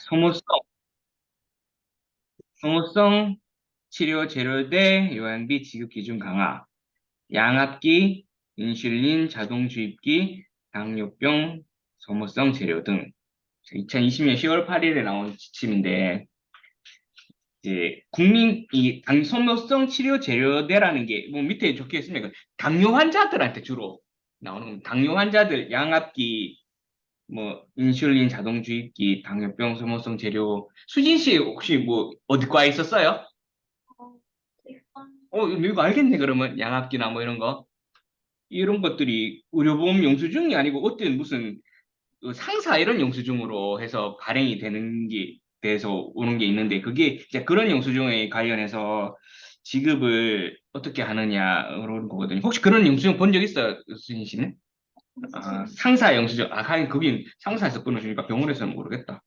소모성, 소모성 치료 재료대 요양비 지급 기준 강화, 양압기, 인슐린 자동 주입기, 당뇨병, 소모성 재료 등 2020년 10월 8일에 나온 지침인데 이제 국민 이 소모성 치료 재료대라는 게 뭐 밑에 적혀 있습니다. 당뇨 환자들한테 주로 나오는 겁니다. 당뇨 환자들 양압기 뭐 인슐린 자동 주입기, 당뇨병 소모성 재료. 수진 씨 혹시 뭐 어디 과에 있었어요? 이거 알겠네. 그러면 양압기나 뭐 이런 거 이런 것들이 의료보험 영수증이 아니고 어떤 무슨 그 상사 이런 영수증으로 해서 발행이 되는 게 돼서 오는 게 있는데 그게 이제 그런 영수증에 관련해서 지급을 어떻게 하느냐 그런 거거든요. 혹시 그런 영수증 본 적 있어요, 수진 씨는? 상사 영수증. 하긴 거긴 상사에서 끊어주니까 병원에서는 모르겠다.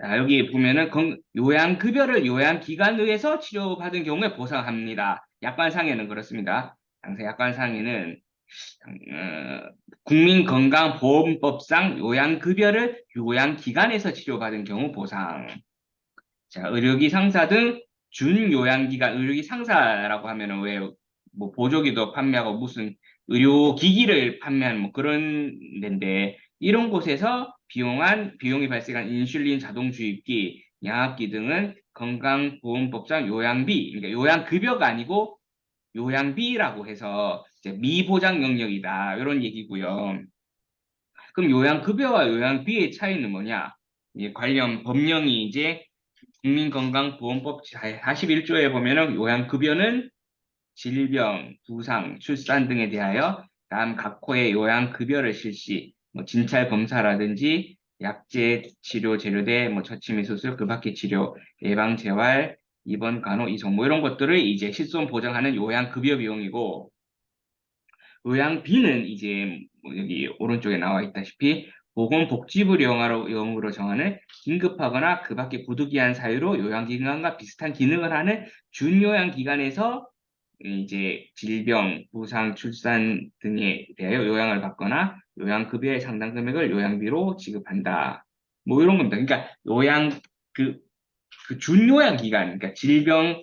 자, 여기 보면은 요양급여를 요양기관에서 치료받은 경우에 보상합니다. 약관상에는 그렇습니다. 당사 약관상에는 국민건강보험법상 요양급여를 요양기관에서 치료받은 경우 보상. 자, 의료기 상사 등 준요양기관, 의료기 상사라고 하면은 왜, 뭐, 보조기도 판매하고 무슨 의료기기를 판매하는 뭐 그런 데인데, 이런 곳에서 비용이 발생한 인슐린 자동 주입기, 양압기 등은 건강보험법상 요양비, 그러니까 요양급여가 아니고 요양비라고 해서 이제 미보장 영역이다. 이런 얘기고요. 그럼 요양급여와 요양비의 차이는 뭐냐? 관련 법령이 이제 국민건강보험법 41조에 보면은 요양급여는 질병, 부상, 출산 등에 대하여 다음 각 호의 요양급여를 실시, 뭐 진찰 검사라든지 약제 치료 재료대, 뭐 처치미 수술, 그 밖의 치료, 예방 재활, 입원 간호 이송 뭐 이런 것들을 이제 실손 보장하는 요양급여 비용이고 요양비는 이제 뭐 여기 오른쪽에 나와 있다시피 보건복지부 영으로 정하는 긴급하거나 그 밖에 부득이한 사유로 요양기관과 비슷한 기능을 하는 준요양기관에서 이제 질병, 부상, 출산 등에 대하여 요양을 받거나 요양급여의 상당 금액을 요양비로 지급한다. 뭐 이런 겁니다. 그러니까 그, 그 준요양기관, 그러니까 질병,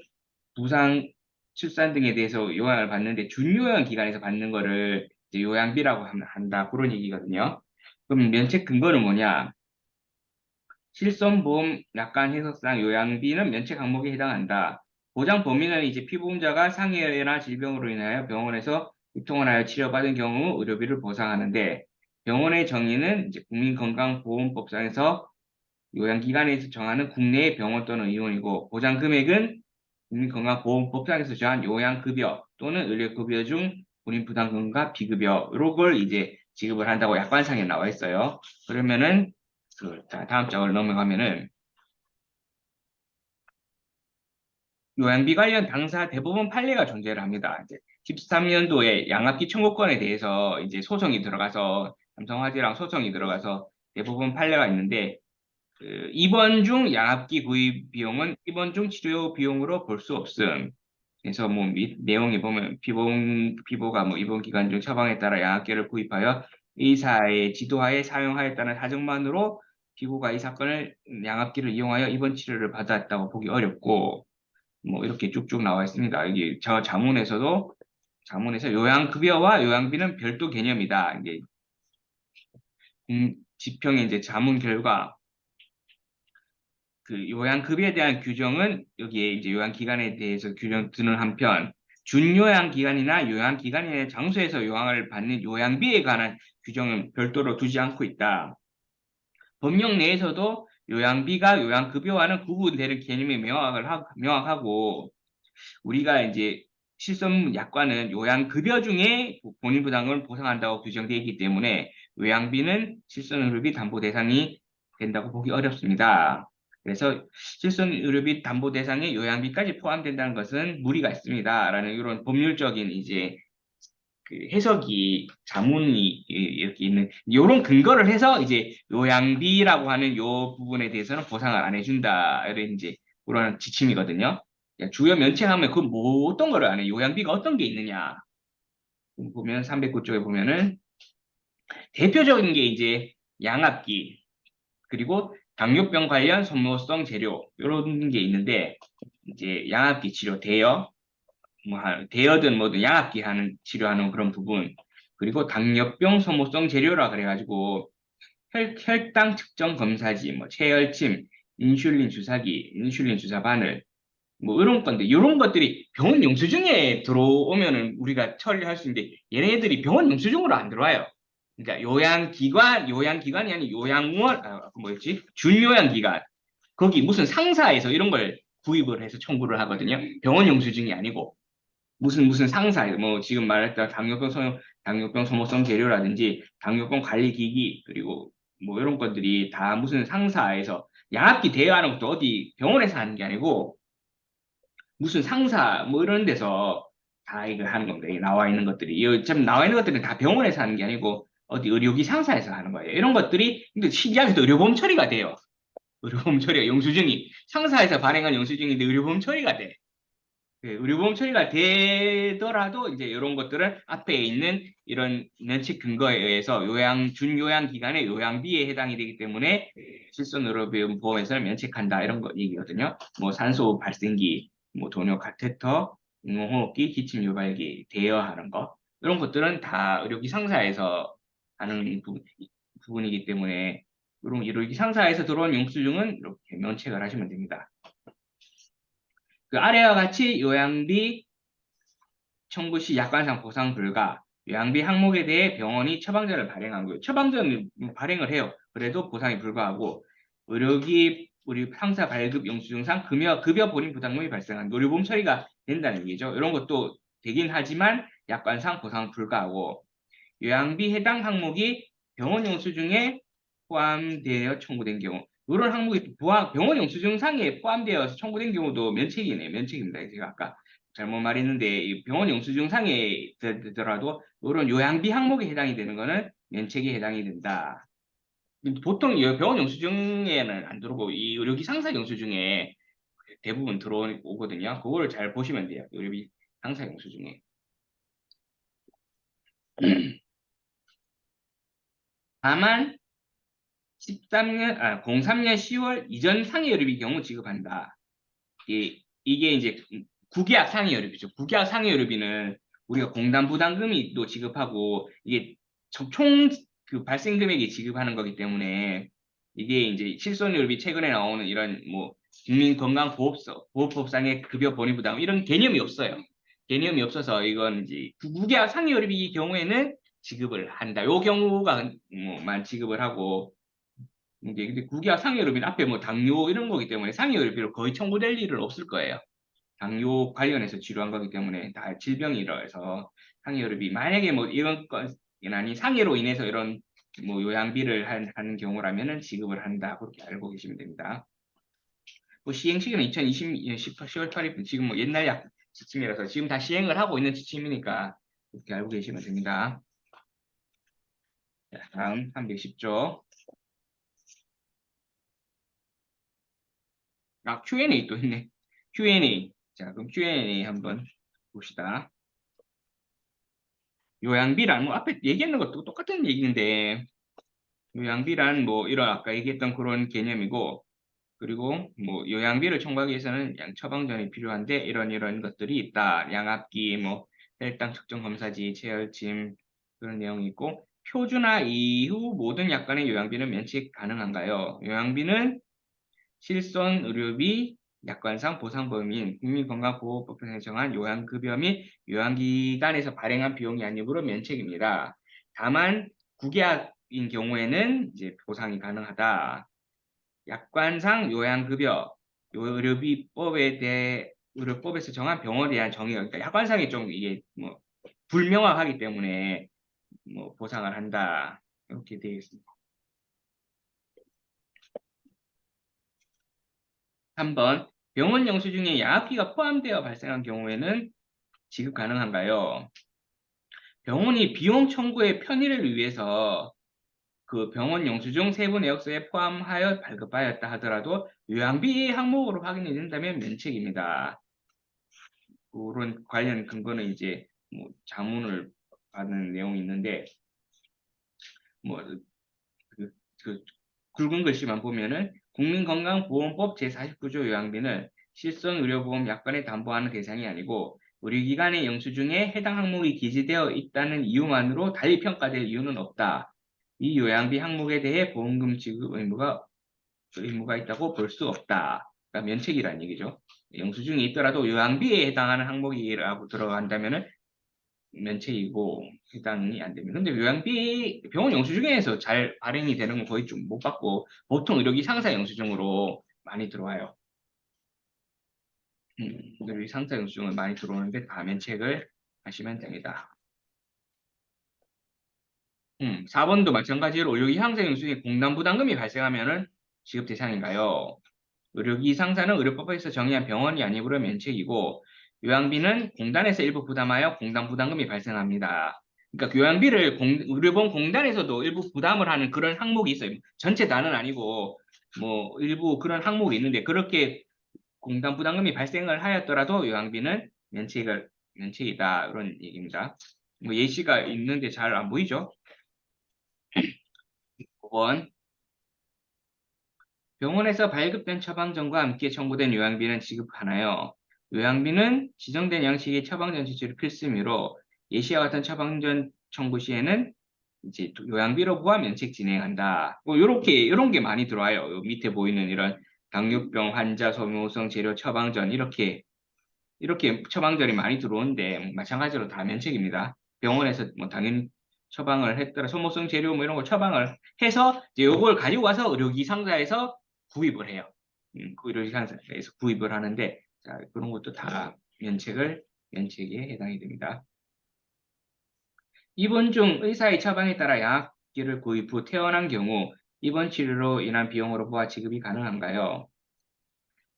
부상, 출산 등에 대해서 요양을 받는데 준요양 기관에서 받는 거를 이제 요양비라고 한다. 그런 얘기거든요. 그럼 면책 근거는 뭐냐? 실손보험 약관 해석상 요양비는 면책 항목에 해당한다. 보장 범위는 이제 피보험자가 상해나 질병으로 인하여 병원에서 입통을 하여 치료받은 경우 의료비를 보상하는데 병원의 정의는 이제 국민건강보험법상에서 요양기관에서 정하는 국내의 병원 또는 의원이고 보장 금액은 국민건강보험법상에서 정한 요양급여 또는 의료급여 중 본인 부담금과 비급여 이런 걸 이제 지급을 한다고 약관상에 나와 있어요. 그러면은 자, 다음 장으로 넘어가면은 요양비 관련 당사 대부분 판례가 존재를 합니다. 이제 13년도에 양압기 청구권에 대해서 이제 소송이 들어가서 삼성화재랑 소송이 들어가서 대부분 판례가 있는데 입원 중 양압기 구입 비용은 입원 중 치료 비용으로 볼 수 없음. 그래서 뭐 내용에 보면 피보가 뭐 입원 기간 중 처방에 따라 양압기를 구입하여 의사의 지도하에 사용하였다는 사정만으로 피고가 이 사건을 양압기를 이용하여 입원 치료를 받았다고 보기 어렵고 뭐 이렇게 쭉쭉 나와 있습니다. 이게 저 자문에서 요양급여와 요양비는 별도 개념이다. 이게 지평의 이제 자문 결과 그 요양급여에 대한 규정은 여기에 이제 요양기관에 대해서 규정 드는 한편 준요양기관이나 요양기관의 장소에서 요양을 받는 요양비에 관한 규정은 별도로 두지 않고 있다. 법령 내에서도 요양비가 요양급여와는 구분되는 개념이 명확하고 우리가 이제 실손 약관은 요양급여 중에 본인 부담을 보상한다고 규정되어 있기 때문에 요양비는 실손의료비 담보 대상이 된다고 보기 어렵습니다. 그래서 실손의료비 담보 대상에 요양비까지 포함된다는 것은 무리가 있습니다. 라는 이런 법률적인 이제 그 해석이 자문이 이렇게 있는 이런 근거를 해서 이제 요양비라고 하는 요 부분에 대해서는 보상을 안 해준다. 이런 이제 그런 지침이거든요. 주요 면책하면 그 뭐 어떤 거를 안 해? 요양비가 어떤 게 있느냐? 보면 309쪽에 보면은 대표적인 게 이제 양압기. 그리고 당뇨병 관련 소모성 재료 이런 게 있는데 이제 양압기 치료 대여 대여든 뭐든 양압기 하는 치료하는 그런 부분 그리고 당뇨병 소모성 재료라 그래가지고 혈당 측정 검사지 뭐 체열침 인슐린 주사기 인슐린 주사 바늘 뭐 이런 건데 이런 것들이 병원 영수증에 들어오면은 우리가 처리할 수 있는데 얘네들이 병원 영수증으로 안 들어와요. 그러니까 요양기관이 아닌 요양원 그 뭐였지 준요양기관 거기 무슨 상사에서 이런 걸 구입을 해서 청구를 하거든요. 병원 영수증이 아니고 무슨 상사 뭐 지금 말했던 당뇨병 소모성 재료라든지 당뇨병 관리 기기 그리고 뭐 이런 것들이 다 무슨 상사에서 양압기 대여하는 것도 어디 병원에서 하는 게 아니고 무슨 상사 뭐 이런 데서 다 이거 하는 겁니다. 이 나와 있는 것들이 참 나와 있는 것들은 다 병원에서 하는 게 아니고 어디 의료기 상사에서 하는 거예요. 이런 것들이 근데 신기하게도 의료보험 처리가 돼요. 의료보험 처리가 영수증이 상사에서 발행한 영수증인데 의료보험 처리가 돼. 그 의료보험 처리가 되더라도 이제 이런 것들은 앞에 있는 이런 면책 근거에 의해서 준요양 기관의 요양비에 해당이 되기 때문에 실손의료보험에서는 면책한다 이런 거 얘기거든요. 뭐 산소 발생기, 뭐 도뇨 카테터, 인공호흡기, 기침 유발기 대여하는 거 이런 것들은 다 의료기 상사에서 하는 부분이기 때문에 이런 의료기 상사에서 들어온 영수증은 이렇게 면책을 하시면 됩니다. 그 아래와 같이 요양비 청구 시 약관상 보상 불가, 요양비 항목에 대해 병원이 처방전을 발행한 거예요. 처방전을 발행을 해요. 그래도 보상이 불가하고 우리 상사 발급 영수증상 급여 본인 부담금이 발생한 의료보험 처리가 된다는 얘기죠. 이런 것도 되긴 하지만 약관상 보상 불가하고 요양비 해당 항목이 병원 영수증에 포함되어 청구된 경우 이런 항목이 병원 영수증상에 포함되어서 청구된 경우도 면책이네. 면책입니다. 제가 아까 잘못 말했는데 이 병원 영수증상에 되더라도 이런 요양비 항목에 해당이 되는 거는 면책에 해당이 된다. 보통 이 병원 영수증에는 안 들어오고 이 의료기 상사 영수증에 대부분 들어오거든요. 그거를 잘 보시면 돼요. 의료비 상사 영수증에. 다만 03년 10월 이전 상해의료비 경우 지급한다. 이게 이제 국약 상해의료비죠. 국약 상해의료비는 우리가 공단 부담금이 또 지급하고 이게 총 그 발생 금액이 지급하는 거기 때문에 이게 이제 실손의료비 최근에 나오는 이런 뭐 국민건강보호법상의 급여 본위 부담 이런 개념이 없어요. 개념이 없어서 이건 이제 국약 상해의료비 경우에는 지급을 한다. 요 경우가 뭐만 지급을 하고 이제 근데 국유와 상해의료비는 앞에 뭐 당뇨 이런 거기 때문에 상해의료비로 거의 청구될 일은 없을 거예요. 당뇨 관련해서 치료한 거기 때문에 다 질병이라 해서 상해의료비 만약에 뭐 이런 건 아니 상해로 인해서 이런 뭐 요양비를 하는 경우라면은 지급을 한다 그렇게 알고 계시면 됩니다. 뭐 시행 시기는 2020년 10월 8일 지금 뭐 옛날 약 지침이라서 지금 다 시행을 하고 있는 지침이니까 그렇게 알고 계시면 됩니다. 자, 다음 310조. Q&A 또 있네. Q&A. 자, 그럼 Q&A 한번 봅시다. 요양비란 뭐 앞에 얘기했는 것도 똑같은 얘기인데 요양비란 뭐 이런 아까 얘기했던 그런 개념이고 그리고 뭐 요양비를 청구하기 위해서는 양 처방전이 필요한데 이런 것들이 있다. 양압기, 뭐 혈당 측정 검사지, 체열침 그런 내용이 있고 표준화 이후 모든 약관의 요양비는 면책 가능한가요? 요양비는 실손 의료비, 약관상 보상 범위인 국민건강보호법에 정한 요양급여 및 요양기관에서 발행한 비용이 아니므로 면책입니다. 다만 국약인 경우에는 이제 보상이 가능하다. 약관상 요양급여, 의료비법에 대해 의료법에서 정한 병원에 대한 정의가 그러니까 약관상이 좀 이게 뭐 불명확하기 때문에 뭐 보상을 한다 이렇게 되어 있습니다. 3번 병원 영수증에 양압기가 포함되어 발생한 경우에는 지급 가능한가요? 병원이 비용 청구의 편의를 위해서 그 병원 영수증 세부 내역서에 포함하여 발급하였다 하더라도 요양비 항목으로 확인이 된다면 면책입니다. 그런 관련 근거는 이제 뭐 자문을 받은 내용이 있는데 뭐 그, 그 굵은 글씨만 보면은 국민건강보험법 제49조 요양비는 실손의료보험 약관에 담보하는 대상이 아니고 의료기관의 영수증에 해당 항목이 기재되어 있다는 이유만으로 달리 평가될 이유는 없다. 이 요양비 항목에 대해 보험금 지급 의무가 있다고 볼 수 없다. 그러니까 면책이라는 얘기죠. 영수증이 있더라도 요양비에 해당하는 항목이라고 들어간다면은 면책이고 해당이 안 됩니다. 근데 요양비 병원 영수증에서 잘 발행이 되는 건 거의 좀 못 받고 보통 의료기 상사 영수증으로 많이 들어와요. 의료기 상사 영수증은 많이 들어오는데 다 면책을 하시면 됩니다. 4번도 마찬가지로 의료기 상사 영수증에 공단부담금이 발생하면은 지급 대상인가요? 의료기 상사는 의료법에서 정의한 병원이 아니므로 면책이고 요양비는 공단에서 일부 부담하여 공단 부담금이 발생합니다. 그러니까 요양비를 의료보험 공단에서도 일부 부담을 하는 그런 항목이 있어요. 전체 다는 아니고 뭐 일부 그런 항목이 있는데 그렇게 공단 부담금이 발생을 하였더라도 요양비는 면책이다 이런 얘기입니다. 뭐 예시가 있는데 잘 안 보이죠? 5번 병원에서 발급된 처방전과 함께 청구된 요양비는 지급하나요? 요양비는 지정된 양식의 처방전 지출이 필수이므로 예시와 같은 처방전 청구 시에는 이제 요양비로 포함 면책 진행한다. 뭐 이런 게 많이 들어와요. 요 밑에 보이는 이런 당뇨병 환자 소모성 재료 처방전 이렇게 처방전이 많이 들어오는데 마찬가지로 다 면책입니다. 병원에서 뭐 당연 처방을 했더라 소모성 재료 뭐 이런 거 처방을 해서 이제 요걸 가지고 와서 의료기 상자에서 구입을 해요. 그 의료기 상자에서 구입을 하는데 자, 그런 것도 다 면책에 해당이 됩니다. 입원 중 의사의 처방에 따라 약기를 구입 후 퇴원한 경우 입원 치료로 인한 비용으로 부과 지급이 가능한가요?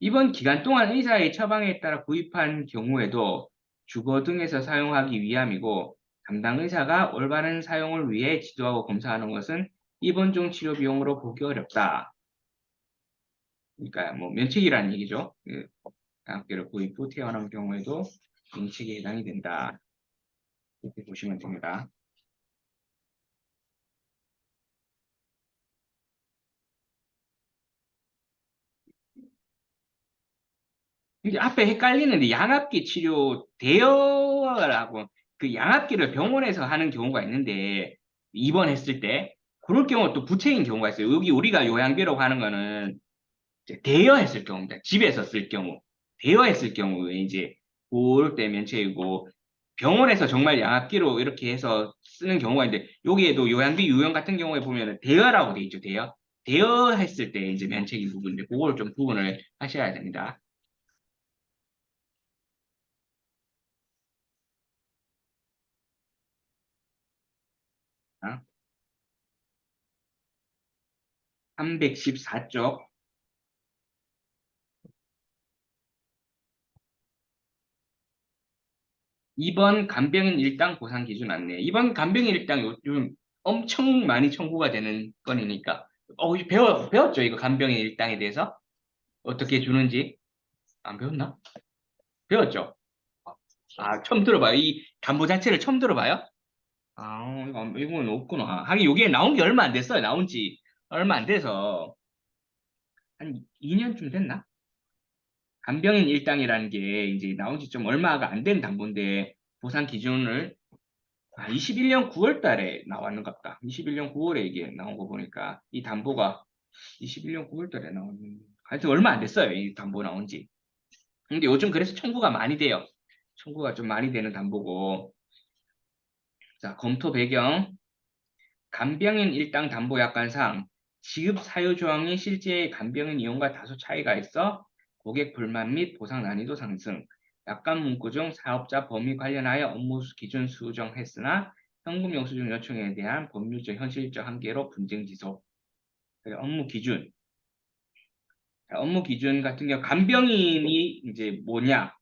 입원 기간 동안 의사의 처방에 따라 구입한 경우에도 주거 등에서 사용하기 위함이고 담당 의사가 올바른 사용을 위해 지도하고 검사하는 것은 입원 중 치료 비용으로 보기 어렵다. 그러니까 뭐 면책이라는 얘기죠. 약기를 구입 후 퇴원한 경우에도 면책에 해당이 된다. 이렇게 보시면 됩니다. 이제 앞에 헷갈리는데 양압기 치료 대여라고 그 양압기를 병원에서 하는 경우가 있는데 입원했을 때 그럴 경우 또 부채인 경우가 있어요. 여기 우리가 요양비라고 하는 거는 이제 대여했을 경우입니다. 집에서 쓸 경우 대여했을 경우에 이제 그럴 때 면책이고 병원에서 정말 양압기로 이렇게 해서 쓰는 경우가 있는데 여기에도 요양비 유형 같은 경우에 보면 대여라고 돼 있죠. 대여했을 때 이제 면책이 부분인데 그걸 좀 구분을 하셔야 됩니다. 314쪽 2번 간병인 일당 보상 기준 안내. 이번 간병인 일당 요즘 엄청 많이 청구가 되는 건이니까. 배웠죠? 이거 간병인 일당에 대해서? 어떻게 주는지? 안 배웠나? 배웠죠? 아, 처음 들어봐요. 이 담보 자체를 처음 들어봐요? 아, 이건 없구나. 하긴 여기에 나온 게 얼마 안 됐어요. 나온 지 얼마 안 돼서. 한 2년쯤 됐나? 간병인 일당이라는 게 이제 나온 지 좀 얼마가 안 된 담보인데 보상 기준을 21년 9월 달에 나왔는 것 같다. 21년 9월에 이게 나온 거 보니까 이 담보가 21년 9월 달에 나온 하여튼 얼마 안 됐어요. 이 담보 나온 지. 근데 요즘 그래서 청구가 많이 돼요. 청구가 좀 많이 되는 담보고. 자, 검토 배경. 간병인 일당 담보 약관상 지급 사유 조항이 실제 간병인 이용과 다소 차이가 있어 고객 불만 및 보상 난이도 상승, 약관 문구 중 사업자 범위 관련하여 업무 기준 수정했으나 현금 영수증 요청에 대한 법률적 현실적 한계로 분쟁 지속. 업무 기준. 자, 업무 기준 같은 경우 간병인이 이제 뭐냐?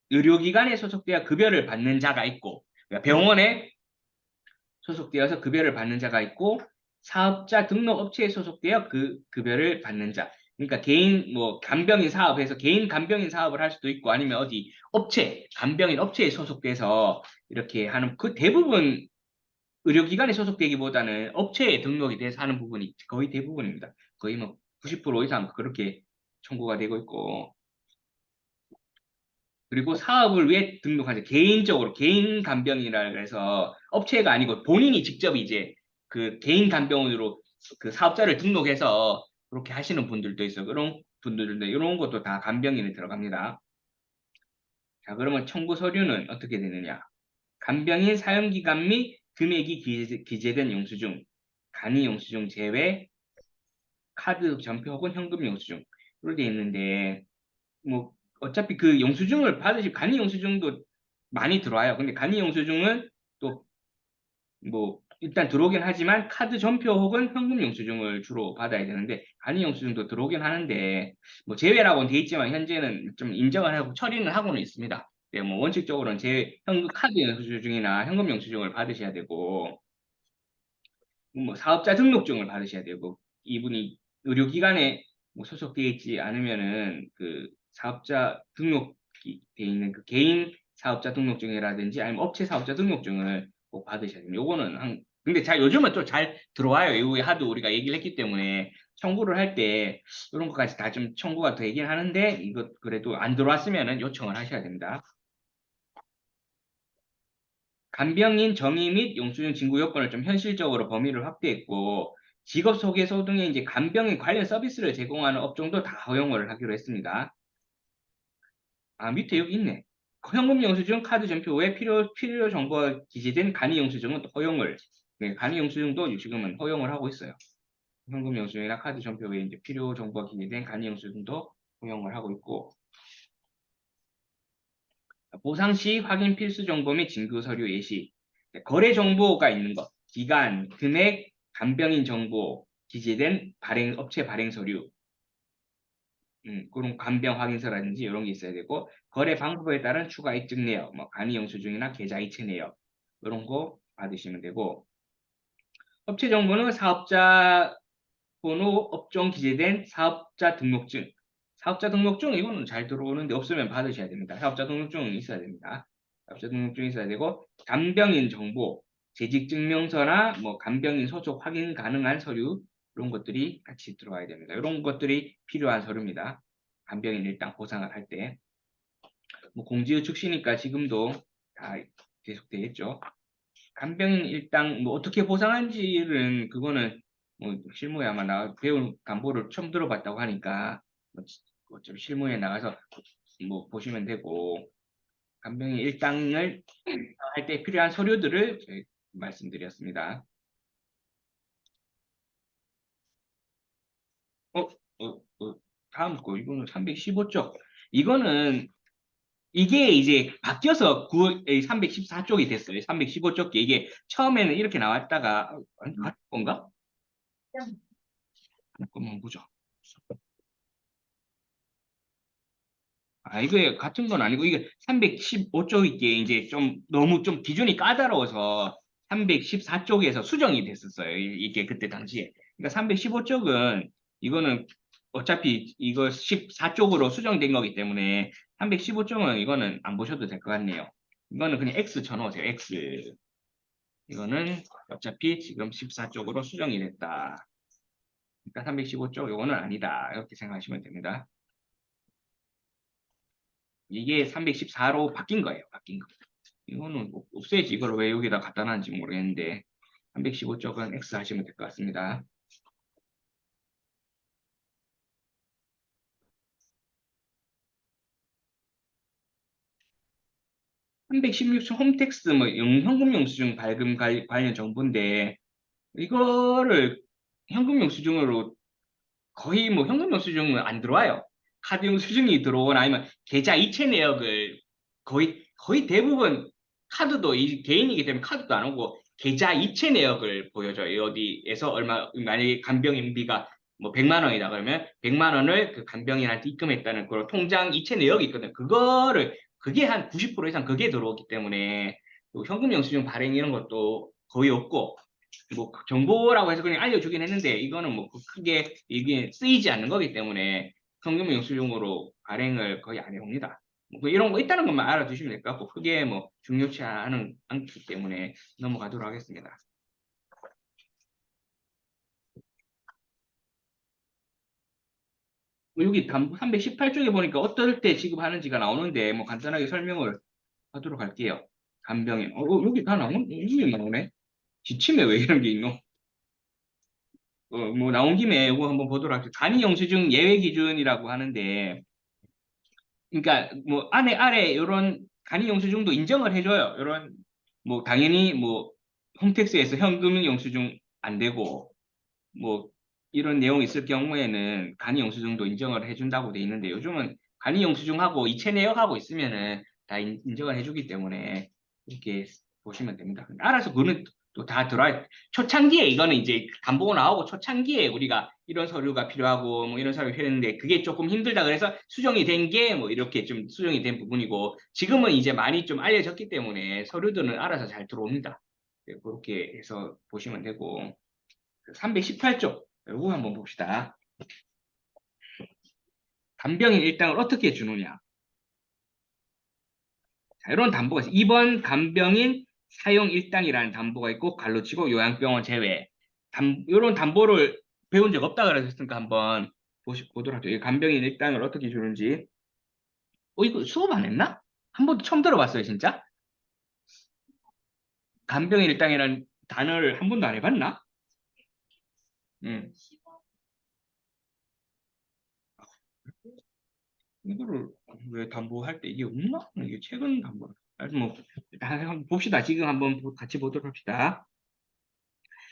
의료기관에 소속되어 급여를 받는 자가 있고 그러니까 병원에 소속되어서 급여를 받는 자가 있고 사업자 등록 업체에 소속되어 그 급여를 받는 자. 그러니까 개인 뭐 간병인 사업에서 개인 간병인 사업을 할 수도 있고 아니면 어디 업체 간병인 업체에 소속돼서 이렇게 하는 그 대부분 의료기관에 소속되기보다는 업체에 등록이 돼서 하는 부분이 거의 대부분입니다. 거의 뭐 90% 이상 그렇게 청구가 되고 있고, 그리고 사업을 위해 등록하죠. 개인적으로 개인 간병이라 해서 업체가 아니고 본인이 직접 이제 그 개인 간병원으로 그 사업자를 등록해서 그렇게 하시는 분들도 있어요. 그런 분들인데 이런 것도 다 간병인에 들어갑니다. 자, 그러면 청구 서류는 어떻게 되느냐? 간병인 사용기간 및 금액이 기재된 영수증, 간이 영수증 제외, 카드 전표 혹은 현금 영수증 이렇게 돼 있는데 뭐 어차피 그 영수증을 받으실 간이 영수증도 많이 들어와요. 근데 간이 영수증은 또 뭐 일단 들어오긴 하지만 카드 전표 혹은 현금 영수증을 주로 받아야 되는데 간이 영수증도 들어오긴 하는데 뭐 제외라고는 돼 있지만 현재는 좀 인정을 하고 처리는 하고는 있습니다. 네, 뭐 원칙적으로는 제 현금 카드 영수증이나 현금 영수증을 받으셔야 되고 뭐 사업자 등록증을 받으셔야 되고 이분이 의료기관에 뭐 소속되어 있지 않으면은 그 사업자 등록이 돼 있는 그 개인 사업자 등록증이라든지 아니면 업체 사업자 등록증을 꼭 받으셔야 됩니다. 요거는 근데 잘 요즘은 좀 잘 들어와요. 이후에 하도 우리가 얘기를 했기 때문에 청구를 할 때 이런 것까지 다 좀 청구가 되긴 하는데 이거 그래도 안 들어왔으면은 요청을 하셔야 됩니다. 간병인 정의 및 영수증 진구 요건을 좀 현실적으로 범위를 확대했고 직업 소개서 등의 이제 간병인 관련 서비스를 제공하는 업종도 다 허용을 하기로 했습니다. 아, 밑에 여기 있네. 현금 영수증, 카드 전표 외 필요 정보가 기재된 간이 영수증은 또 허용을, 네, 간이 영수증도 지금은 허용을 하고 있어요. 현금 영수증이나 카드 전표 외에 이제 필요 정보가 기재된 간이 영수증도 허용을 하고 있고 보상 시 확인 필수 정보 및 진구 서류 예시, 거래 정보가 있는 것, 기간, 금액, 간병인 정보, 기재된 업체 발행 서류, 그런 간병 확인서라든지 이런 게 있어야 되고, 거래 방법에 따른 추가 입증 내역, 뭐 간이 영수증이나 계좌 이체 내역, 이런 거 받으시면 되고, 업체 정보는 사업자 번호, 업종 기재된 사업자 등록증, 사업자 등록증 이거는 잘 들어오는데 없으면 받으셔야 됩니다. 사업자 등록증은 있어야 됩니다. 사업자 등록증이 있어야 되고 간병인 정보, 재직증명서나 뭐 간병인 소속 확인 가능한 서류 이런 것들이 같이 들어와야 됩니다. 이런 것들이 필요한 서류입니다. 간병인 일당 보상을 할 때. 뭐 공지의 즉시니까 지금도 다 계속되어 있죠. 간병인 일당 뭐 어떻게 보상한지는 그거는 뭐 실무에 아마 나 배운 간보를 처음 들어봤다고 하니까 뭐 어차피 실무에 나가서 뭐 보시면 되고 간병인 일당을 할 때 필요한 서류들을 저희 말씀드렸습니다. 어, 다음 거 이거는 315쪽. 이거는 이게 이제 바뀌어서 314쪽이 됐어요. 315쪽 이게 처음에는 이렇게 나왔다가 같은 건가? 잠깐만 보자. 아, 이게 같은 건 아니고, 이게 315쪽이 이제 좀 너무 좀 기준이 까다로워서 314쪽에서 수정이 됐었어요. 이게 그때 당시에. 그러니까 315쪽은 이거는 어차피 이거 14쪽으로 수정된 거기 때문에 315쪽은 이거는 안 보셔도 될 것 같네요. 이거는 그냥 X 쳐놓으세요. X. 이거는 어차피 지금 14쪽으로 수정이 됐다. 그러니까 315쪽 이거는 아니다. 이렇게 생각하시면 됩니다. 이게 314로 바뀐 거예요. 바뀐 거. 이거는 없애지. 이걸 왜 여기다 갖다 놨는지 모르겠는데 315쪽은 X 하시면 될 것 같습니다. 316쪽 홈택스 뭐 현금 영수증 발급 관련 정보인데 이거를 현금 영수증으로 거의 뭐 현금 영수증은 안 들어와요. 카드 영수증이 들어오거나 아니면 계좌 이체 내역을 거의 대부분 카드도 개인이기 때문에 카드도 안 오고 계좌 이체 내역을 보여줘요. 어디에서 얼마 만약에 간병인비가 뭐 100만 원이다 그러면 100만 원을 그 간병인한테 입금했다는 그런 통장 이체 내역이 있거든요. 그게 한 90% 이상 그게 들어오기 때문에 또 현금 영수증 발행 이런 것도 거의 없고 뭐 정보라고 해서 그냥 알려주긴 했는데 이거는 뭐 크게 이게 쓰이지 않는 거기 때문에 현금 영수증으로 발행을 거의 안 해봅니다. 뭐 이런 거 있다는 것만 알아두시면 될 것 같고 크게 뭐 중요치 않기 때문에 넘어가도록 하겠습니다. 여기 318쪽에 보니까 어떨 때 지급하는지가 나오는데 뭐 간단하게 설명을 하도록 할게요. 간병인. 여기 다 여기 나오네. 지침에 왜 이런 게 있노? 뭐 나온 김에 이거 한번 보도록 할게요. 간이 영수증 예외 기준이라고 하는데, 그러니까 뭐 안에 아래 이런 간이 영수증도 인정을 해줘요. 이런 뭐 당연히 뭐 홈택스에서 현금 영수증 안 되고 뭐 이런 내용이 있을 경우에는 간이 영수증도 인정을 해준다고 돼 있는데 요즘은 간이 영수증하고 이체 내역하고 있으면은 다 인정을 해주기 때문에 이렇게 보시면 됩니다. 알아서 그거는 또 다 들어야 초창기에 이거는 이제 담보가 나오고 초창기에 우리가 이런 서류가 필요하고 뭐 이런 서류가 필요했는데 그게 조금 힘들다 그래서 수정이 된 게 뭐 이렇게 좀 수정이 된 부분이고 지금은 이제 많이 좀 알려졌기 때문에 서류들은 알아서 잘 들어옵니다. 네, 그렇게 해서 보시면 되고 318쪽 이거 한번 봅시다. 간병인 일당을 어떻게 주느냐. 자, 이런 담보가 있어요. 2번 간병인 사용 일당이라는 담보가 있고 갈로치고 요양병원 제외. 이런 담보를 배운 적 없다 그러셨으니까 한번 보도록 하죠. 이 간병인 일당을 어떻게 주는지. 이거 수업 안 했나? 한 번도 처음 들어봤어요, 진짜? 간병인 일당이라는 단어를 한 번도 안 해봤나? 음. 이거를 왜 담보할 때 이게 없나? 이게 최근 담보. 하여튼 뭐 일단 한번 봅시다. 지금 한번 같이 보도록 합시다.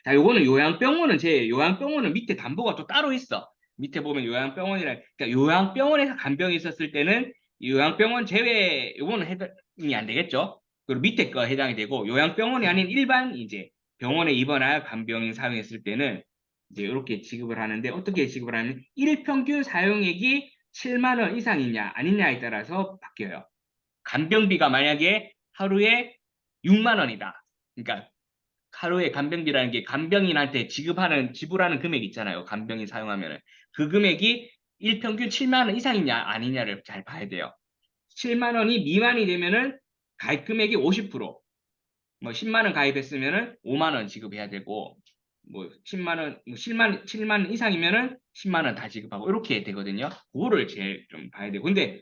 자, 요거는 요양병원은 요양병원은 밑에 담보가 또 따로 있어. 밑에 보면 요양병원이라 그러니까 요양병원에서 간병이 있었을 때는 요양병원 제외 요거는 해당이 안 되겠죠. 그리고 밑에 거 해당이 되고 요양병원이 아닌 일반 이제 병원에 입원하여 간병인 사용했을 때는 이제 이렇게 지급을 하는데 어떻게 지급을 하냐면 일평균 사용액이 7만 원 이상이냐 아니냐에 따라서 바뀌어요. 간병비가 만약에 하루에 6만 원이다. 그러니까 하루에 간병비라는 게 간병인한테 지불하는 금액 있잖아요. 간병인 사용하면은. 그 금액이 일평균 7만 원 이상이냐 아니냐를 잘 봐야 돼요. 7만 원이 미만이 되면은 가입 금액이 50%, 뭐 10만 원 가입했으면은 5만 원 지급해야 되고, 뭐 10만 원, 뭐 7만 원 이상이면은 10만 원 다 지급하고 이렇게 되거든요. 그거를 제일 좀 봐야 되고. 근데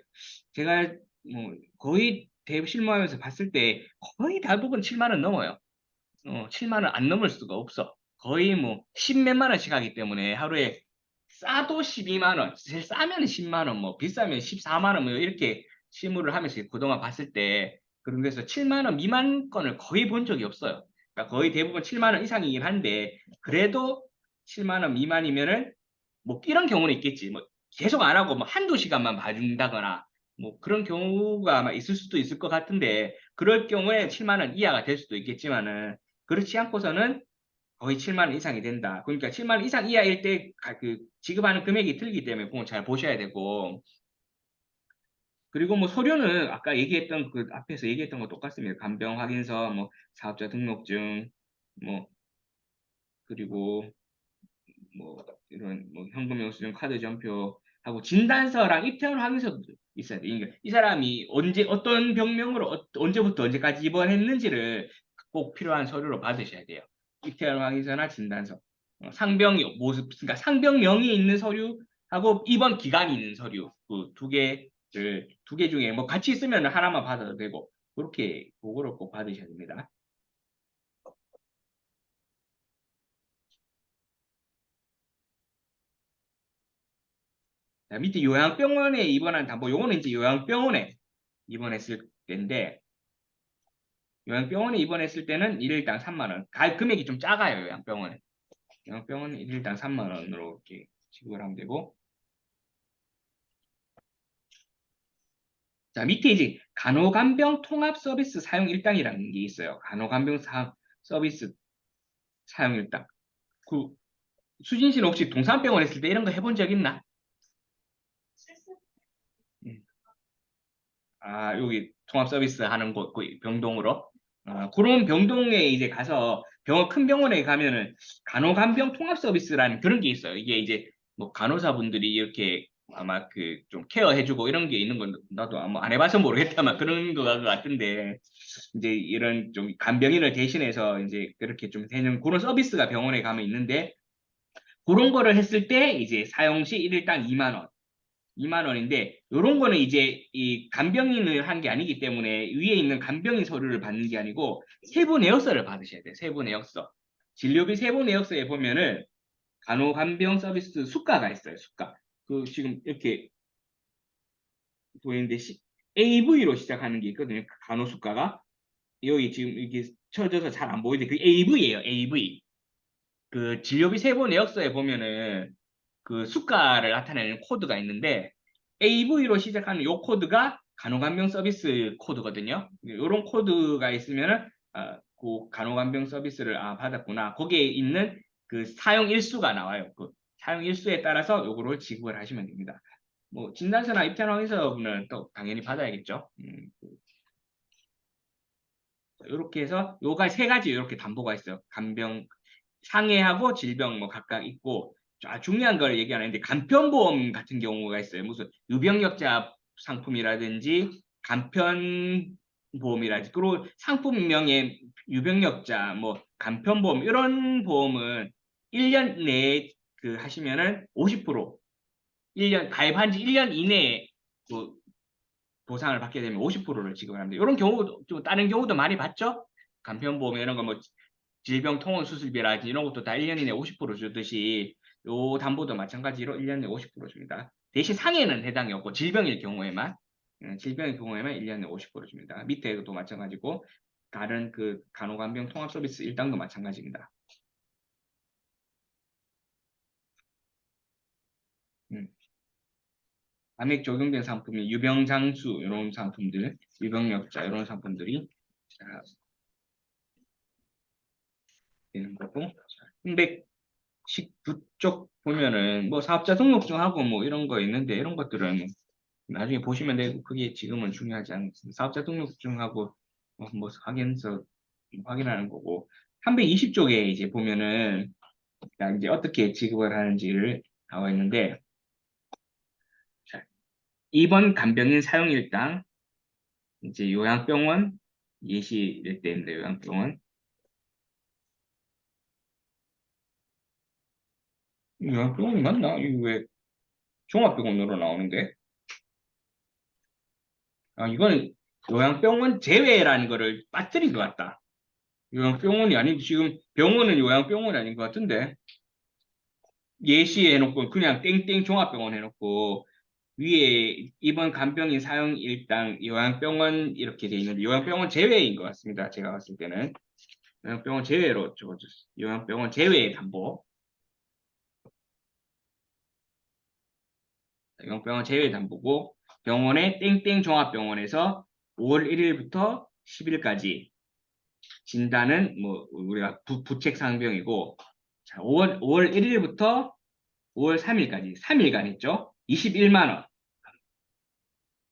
제가 뭐 거의 대부 실무하면서 봤을 때 거의 대부분 7만 원 넘어요. 7만 원 안 넘을 수가 없어. 거의 뭐 10몇만 원씩 하기 때문에 하루에 싸도 12만 원, 제일 싸면 10만 원, 뭐 비싸면 14만 원, 뭐 이렇게 실무를 하면서 그동안 봤을 때 그런 데서 7만 원 미만 건을 거의 본 적이 없어요. 그러니까 거의 대부분 7만 원 이상이긴 한데 그래도 7만 원 미만이면은 뭐 이런 경우는 있겠지. 뭐 계속 안 하고 뭐 한두 시간만 봐준다거나 뭐 그런 경우가 아마 있을 수도 있을 것 같은데 그럴 경우에 7만 원 이하가 될 수도 있겠지만은 그렇지 않고서는 거의 7만 원 이상이 된다. 그러니까 7만 원 이상 이하일 때 그 지급하는 금액이 틀리기 때문에 그건 잘 보셔야 되고 그리고 뭐 서류는 아까 얘기했던 그 앞에서 얘기했던 거 똑같습니다. 간병 확인서, 뭐 사업자 등록증, 뭐 그리고 뭐 이런 뭐 현금 영수증, 카드 전표 하고 진단서랑 입퇴원 확인서도 있어야 돼. 그러니까 이 사람이 언제 어떤 병명으로 언제부터 언제까지 입원했는지를 꼭 필요한 서류로 받으셔야 돼요. 입퇴원 확인서나 진단서. 상병 모습 그러니까 상병명이 있는 서류하고 입원 기간이 있는 서류 그 두 개 중에 뭐 같이 있으면 하나만 받아도 되고 그렇게 그거를 꼭 받으셔야 됩니다. 자, 밑에 요양병원에 입원한 담보 요거는 이제 요양병원에 입원했을 때인데 요양병원에 입원했을 때는 일일당 3만 원. 갈 금액이 좀 작아요, 요양병원에. 요양병원은 일일당 3만 원으로 이렇게 지급을 하면 되고. 자, 밑에 이제 간호간병 통합 서비스 사용 일당이라는 게 있어요. 간호간병 서비스 사용 일당. 그 수진 씨는 혹시 동산병원 했을 때 이런 거 해본 적 있나? 음. 아, 여기 통합 서비스 하는 곳, 그 병동으로. 그런 병동에 이제 가서 큰 병원에 가면은 간호간병 통합 서비스라는 그런 게 있어요. 이게 이제 뭐 간호사분들이 이렇게 아마 그 좀 케어해주고 이런 게 있는 건 나도 아마 안 해봐서 모르겠다만 그런 거 같은데 이제 이런 좀 간병인을 대신해서 이제 그렇게 좀 되는 그런 서비스가 병원에 가면 있는데 그런 거를 했을 때 이제 사용 시 1일당 2만 원. 2만 원인데 요런 거는 이제 이 간병인을 한 게 아니기 때문에 위에 있는 간병인 서류를 받는 게 아니고 세부 내역서를 받으셔야 돼요. 세부 내역서. 진료비 세부 내역서에 보면은 간호간병 서비스 수가가 있어요. 수가. 그 지금 이렇게 보이는데 AV로 시작하는 게 있거든요. 그 간호 수가가 여기 지금 이게 쳐져서 잘 안 보이는데 그 AV예요. AV. 그 진료비 세부 내역서에 보면은 그 수가를 나타내는 코드가 있는데 AV로 시작하는 요 코드가 간호간병 서비스 코드거든요. 이런 코드가 있으면은 그 간호간병 서비스를 받았구나. 거기에 있는 그 사용 일수가 나와요. 그 사용 일수에 따라서 요거를 지급을 하시면 됩니다. 뭐 진단서나 입장항에서는 또 당연히 받아야겠죠. 이렇게 해서 요가 세 가지 이렇게 담보가 있어요. 간병 상해하고 질병 뭐 각각 있고 중요한 걸 얘기하는데 간편보험 같은 경우가 있어요. 무슨 유병력자 상품이라든지 간편보험이라든지 그리고 상품명에 유병력자 뭐 간편보험 이런 보험은 1년 내에 그 하시면은 50% 1년 가입한 지 1년 이내에 그 보상을 받게 되면 50%를 지급을 합니다. 이런 경우도 좀 다른 경우도 많이 봤죠? 간편보험 이런 거 뭐 질병 통원 수술비라든지 이런 것도 다 1년 이내 50% 주듯이 요 담보도 마찬가지로 1년 내 50% 줍니다. 대신 상해는 해당이 없고 질병일 경우에만 질병일 경우에만 1년 내 50% 줍니다. 밑에도 마찬가지고 다른 그 간호간병 통합 서비스 일당도 마찬가지입니다. 음. 감액 적용된 상품이 유병장수 이런 상품들, 유병력자 이런 상품들이 되는 거고 백19 쪽 보면은 뭐 사업자 등록증하고 뭐 이런 거 있는데 이런 것들은 나중에 보시면 되고 그게 지금은 중요하지 않습니다. 사업자 등록증하고 뭐 확인서 확인하는 거고 320쪽에 이제 보면은 이제 어떻게 지급을 하는지를 나와 있는데 자, 입원 간병인 사용일당 이제 요양병원 예시될 때인데 요양병원이 맞나? 이거 왜 종합병원으로 나오는데? 이거는 요양병원 제외라는 거를 빠뜨린 것 같다. 요양병원이 아니고 지금 병원은 요양병원이 아닌 것 같은데 예시 해놓고 그냥 땡땡 종합병원 해놓고 위에 입원 간병인 사용 일당 요양병원 이렇게 돼 있는데 요양병원 제외인 것 같습니다. 제가 봤을 때는 요양병원 제외로 적어줬어요. 요양병원 제외의 담보 요양병원 제외 담보고 병원의 땡땡 종합병원에서 5월 1일부터 10일까지 진단은 뭐 우리가 부책 상병이고 자, 5월 1일부터 5월 3일까지 3일간 했죠. 21만 원.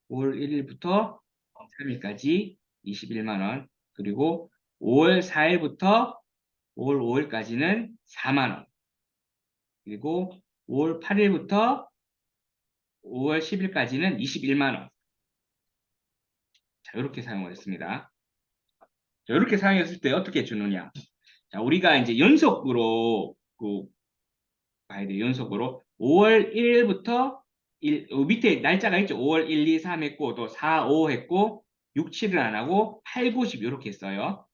5월 1일부터 3일까지 21만 원. 그리고 5월 4일부터 5월 5일까지는 4만 원. 그리고 5월 8일부터 5월 10일까지는 21만 원. 자, 이렇게 사용을 했습니다. 자, 이렇게 사용했을 때 어떻게 주느냐? 자, 우리가 이제 연속으로 봐야 돼요. 연속으로 5월 1일부터 밑에 날짜가 있죠. 5월 1, 2, 3 했고 또 4, 5 했고 6, 7을 안 하고 8, 9, 10 이렇게 했어요.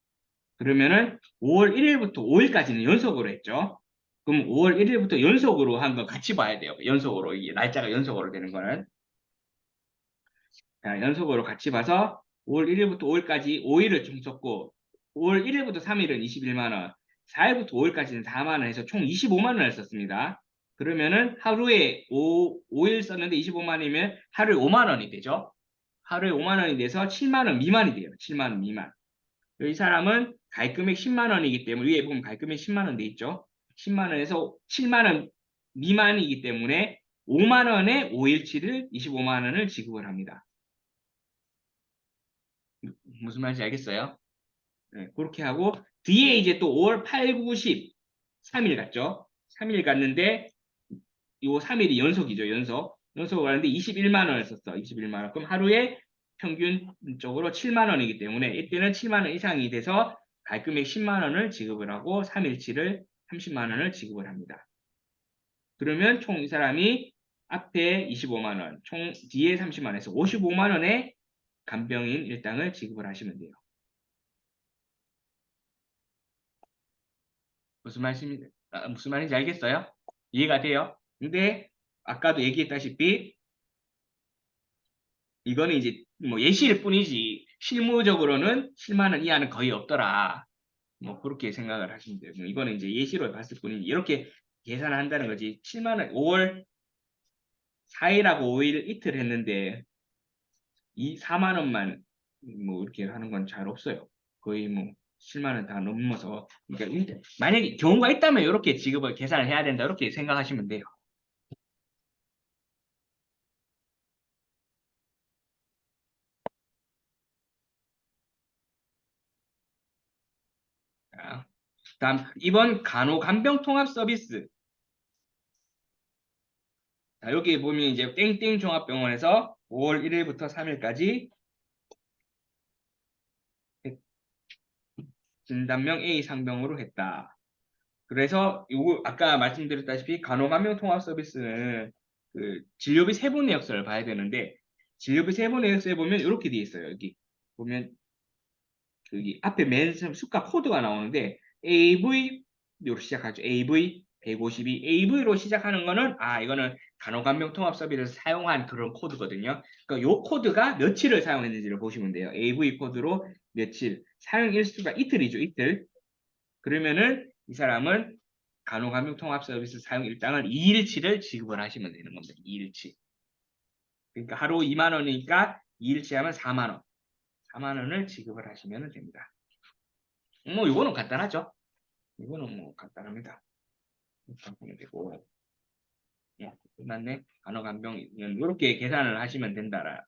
그러면은 5월 1일부터 5일까지는 연속으로 했죠. 그럼 5월 1일부터 연속으로 한 거 같이 봐야 돼요. 연속으로 이게 날짜가 연속으로 되는 거는 자, 연속으로 같이 봐서 5월 1일부터 5일까지 5일을 총 썼고 5월 1일부터 3일은 21만 원, 4일부터 5일까지는 4만 원 해서 총 25만 원을 썼습니다. 그러면은 하루에 5일 썼는데 25만 원이면 하루에 5만 원이 되죠. 하루에 5만 원이 돼서 7만 원 미만이 돼요. 7만 원 미만. 이 사람은 가입금액 10만 원이기 때문에 위에 보면 가입금액 10만 원 돼 있죠. 10만 원에서 7만 원 미만이기 때문에 5만 원에 5일치를 25만 원을 지급을 합니다. 무슨 말인지 알겠어요? 네, 그렇게 하고 뒤에 이제 또 5월 8, 9, 10 3일 갔죠. 3일 갔는데 요 3일이 연속이죠. 연속을 하는데 21만 원을 썼어. 21만 원. 그럼 하루에 평균적으로 7만 원이기 때문에 이때는 7만 원 이상이 돼서 갈금액 10만 원을 지급을 하고 3일치를 30만 원을 지급을 합니다. 그러면 총 이 사람이 앞에 25만 원, 총 뒤에 30만 원에서 55만 원의 간병인 일당을 지급을 하시면 돼요. 무슨 말인지 알겠어요? 이해가 돼요? 근데 아까도 얘기했다시피 이거는 이제 뭐 예시일 뿐이지 실무적으로는 7만 원 이하는 거의 없더라. 뭐 그렇게 생각을 하시면 돼요. 뭐 이거는 이제 예시로 봤을 뿐이지 이렇게 계산을 한다는 거지. 7만 원 5월 4일하고 5일 이틀 했는데 이 4만 원만 뭐 이렇게 하는 건 잘 없어요. 거의 뭐 7만 원 다 넘어서 그러니까 만약에 경우가 있다면 이렇게 지급을 계산을 해야 된다 이렇게 생각하시면 돼요. 자, 다음 이번 간호간병통합 서비스. 자, 여기 보면 이제 땡땡 종합병원에서 5월 1일부터 3일까지 진단명 A 상병으로 했다. 그래서 요거 아까 말씀드렸다시피 간호간병 통합 서비스는 그 진료비 세부 내역서를 봐야 되는데 진료비 세부 내역서에 보면 이렇게 돼 있어요. 여기 보면 여기 앞에 맨 숫자 코드가 나오는데 AV로 시작하죠. AV 152 AV로 시작하는 거는 이거는 간호간병 통합 서비스에서 사용한 그런 코드거든요. 그러니까 요 코드가 며칠을 사용했는지를 보시면 돼요. AV 코드로 며칠 사용 일수가 이틀이죠. 이틀. 그러면은 이 사람은 간호간병통합 서비스 사용 일당을 2일치를 지급을 하시면 되는 겁니다. 2일치. 그러니까 하루 2만 원이니까 2일치 하면 4만 원. 4만 원을 지급을 하시면 됩니다. 뭐 이거는 간단하죠. 이거는 뭐 간단합니다. 이렇게 보면 되고. 예, 끝났네. 간호간병 이렇게 계산을 하시면 된다라.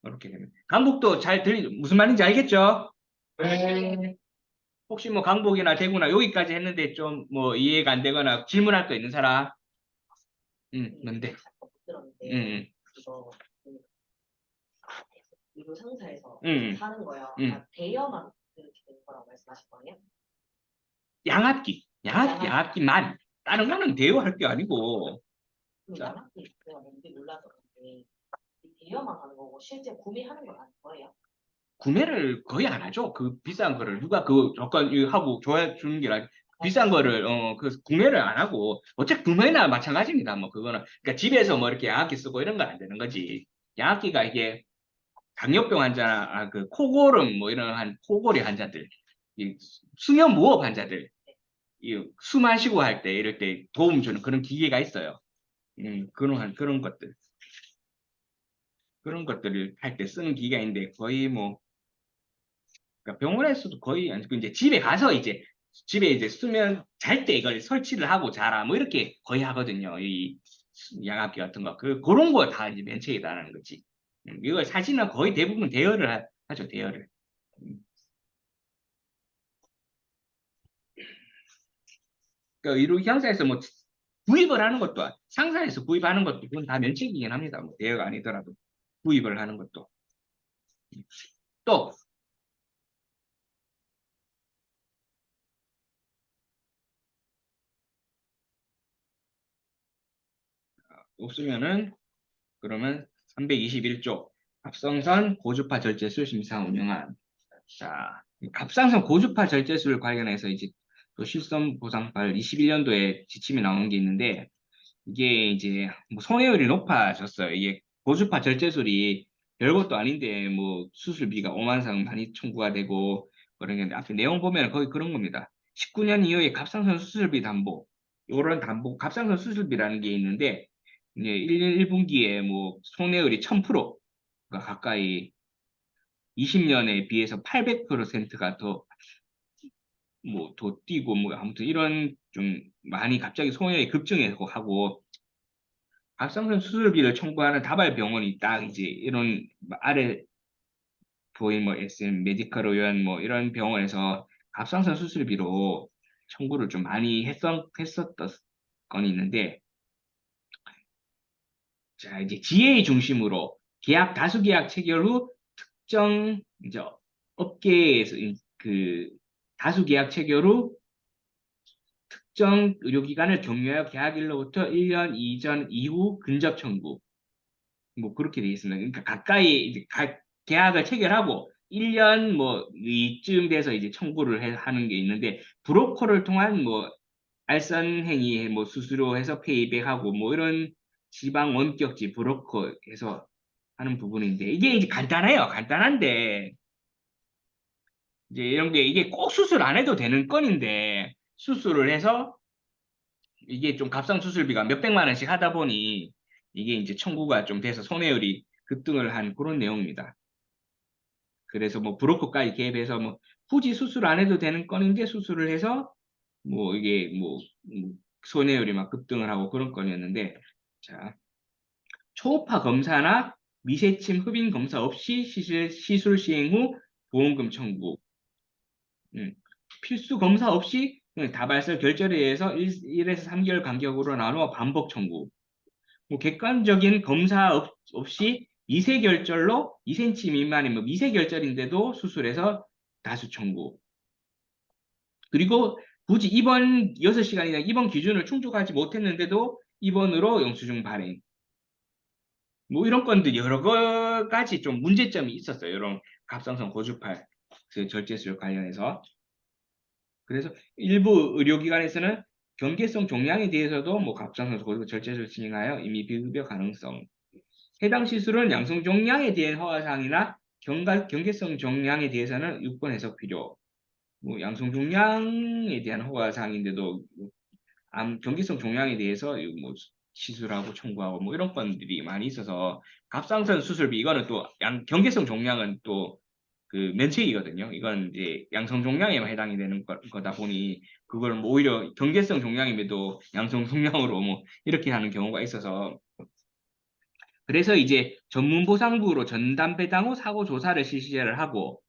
이렇게 되면. 강북도 무슨 말인지 알겠죠? 네. 혹시 뭐 강북이나 대구나 여기까지 했는데 좀 뭐 이해가 안 되거나 질문할 거 있는 사람? 뭔데? 들었는데 응, 이거 그 의료 상사에서 응, 하는 거요. 응. 대여만 그렇게 되는 거라고 말씀하신 거예요? 양압기만. 다른 거는 대여할 게 아니고. 그럼 자, 양압기 내가 뭔지 몰라서 그런데 이 대여만 하는 거고 실제 구매하는 건 아닌 거예요? 구매를 거의 안 하죠. 그 비싼 거를 누가 그 조건 이거 하고 좋아해 주는 게 아니라 비싼 거를 그 구매를 안 하고 어차피 구매나 마찬가지입니다. 뭐 그거는 그러니까 집에서 뭐 이렇게 양압기 쓰고 이런 건 안 되는 거지. 양압기가 이게 당뇨병 환자나 그 코골음 뭐 이런 한 코골이 환자들, 이 수면 무호흡 환자들, 이 숨 마시고 할 때 이럴 때 도움 주는 그런 기계가 있어요. 그런 것들을 할 때 쓰는 기계인데 거의 뭐 그러니까 병원에서도 거의 아니고 이제 집에 이제 수면 잘 때 이걸 설치를 하고 자라 뭐 이렇게 거의 하거든요. 이 양압기 같은 거 그런 거 다 이제 면책이다라는 거지. 이걸 사실은 거의 대부분 대여를 하죠 대여를. 음. 그러니까 이런 상사에서 뭐 구입을 하는 것도 상사에서 구입하는 것도 그건 다 면책이긴 합니다. 뭐 대여가 아니더라도 구입을 하는 것도 또 없으면은 그러면 321조 갑상선 고주파 절제술 심사 운영안. 자, 갑상선 고주파 절제술 관련해서 이제 또 실손 보상발 21년도에 지침이 나온 게 있는데 이게 이제 뭐 손해율이 높아졌어요. 이게 고주파 절제술이 별것도 아닌데 뭐 수술비가 5만 상 많이 청구가 되고 그런 게 앞에 내용 보면 거의 그런 겁니다. 19년 이후에 갑상선 수술비 담보 요런 담보 갑상선 수술비라는 게 있는데 이제 1년 1분기에 뭐 손해율이 1000%가 가까이 20년에 비해서 800%가 더 뭐 더 뛰고 뭐 아무튼 이런 좀 많이 갑자기 손해율이 급증하고 하고 갑상선 수술비를 청구하는 다발 병원이 딱 이제 이런 아래 보인 뭐 SM 메디컬 의원 뭐 이런 병원에서 갑상선 수술비로 청구를 좀 많이 했었던 건이 있는데 자 이제 GA 중심으로 다수 계약 체결 후 특정 이제 업계에서 그 다수 계약 체결 후 특정 의료기관을 경유하여 계약일로부터 1년 이전 이후 근접 청구. 뭐 그렇게 되어 있습니다. 그러니까 가까이 이제 계약을 체결하고 1년 뭐 이쯤 돼서 이제 청구를 하는 게 있는데 브로커를 통한 뭐 알선 행위 뭐 수수료해서 페이백하고 뭐 이런 지방 원격지 브로커 해서 하는 부분인데 이게 이제 간단해요. 간단한데 이제 이런 게 이게 꼭 수술 안 해도 되는 건인데 수술을 해서 이게 좀 값상 수술비가 몇백만 원씩 하다 보니 이게 이제 청구가 좀 돼서 손해율이 급등을 한 그런 내용입니다. 그래서 뭐 브로커까지 개입해서 뭐 굳이 수술 안 해도 되는 건인데 수술을 해서 뭐 이게 뭐 손해율이 막 급등을 하고 그런 건이었는데 자 초음파 검사나 미세침 흡인 검사 없이 시술 시행 후 보험금 청구 필수 검사 없이 그냥 다발설 결절에 의해서 1에서 3개월 간격으로 나누어 반복 청구 뭐 객관적인 검사 없이 미세 결절로 2cm 미만의 뭐 미세 결절인데도 수술해서 다수 청구. 그리고 굳이 입원 6시간이나 입원 기준을 충족하지 못했는데도 입원으로 영수증 발행. 뭐 이런 건들 여러 가지 좀 문제점이 있었어요. 이런 갑상선 고주파 그 절제술 관련해서. 그래서 일부 의료기관에서는 경계성 종양에 대해서도 뭐 갑상선 고주파 절제술 진행하여 이미 비급여 가능성. 해당 시술은 양성 종양에 대한 허가사항이나 경계성 종양에 대해서는 유권 해석 필요. 뭐 양성 종양에 대한 허가사항인데도 경계성 종양에 대해서 뭐 시술하고 청구하고 뭐 이런 건들이 많이 있어서 갑상선 수술비 이거는 또 경계성 종양은 또 그 면책이거든요. 이건 이제 양성 종양에만 해당이 되는 거다 보니 그걸 뭐 오히려 경계성 종양임에도 양성 종양으로 뭐 이렇게 하는 경우가 있어서 그래서 이제 전문보상부로 전담 배당 후 사고 조사를 실시를 하고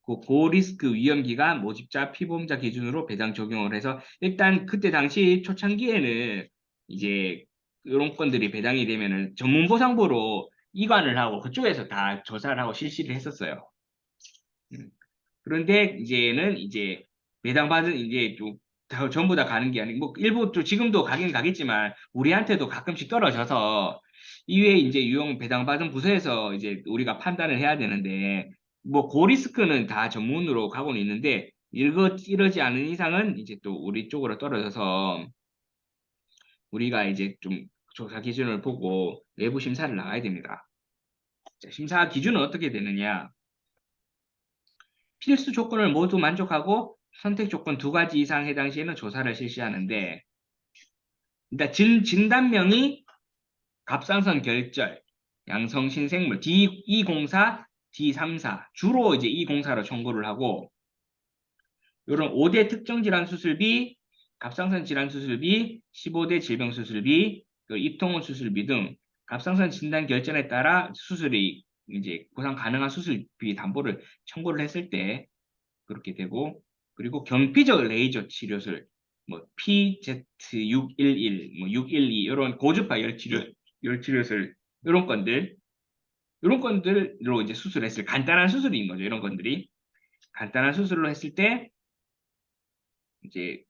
그 고리스크 위험기간 모집자 피보험자 기준으로 배당 적용을 해서 일단 그때 당시 초창기에는 이제 이런 건들이 배당이 되면은 전문보상부로 이관을 하고 그쪽에서 다 조사를 하고 실시를 했었어요. 그런데 이제는 이제 배당받은 이제 좀 전부 다 가는 게 아니고 뭐 일부 또 지금도 가긴 가겠지만 우리한테도 가끔씩 떨어져서 이외에 이제 유용 배당받은 부서에서 이제 우리가 판단을 해야 되는데 뭐 고리스크는 다 전문으로 가고는 있는데 이러지 않은 이상은 이제 또 우리 쪽으로 떨어져서 우리가 이제 좀 조사 기준을 보고 외부 심사를 나가야 됩니다. 자, 심사 기준은 어떻게 되느냐? 필수 조건을 모두 만족하고 선택 조건 두 가지 이상 해당 시에는 조사를 실시하는데 일단 진단명이 갑상선 결절, 양성 신생물 D204, D34 주로 이제 204로 청구를 하고 이런 5대 특정 질환 수술비, 갑상선 질환 수술비, 15대 질병 수술비, 입통원 수술비 등 갑상선 진단 결정에 따라 수술이 이제 보상 가능한 수술비 담보를 청구를 했을 때 그렇게 되고 그리고 경피적 레이저 치료술 뭐 PZ611, 뭐 612 이런 고주파 열치료술 이런 건들로 이제 수술했을 간단한 수술인 거죠. 이런 건들이 간단한 수술로 했을 때 이제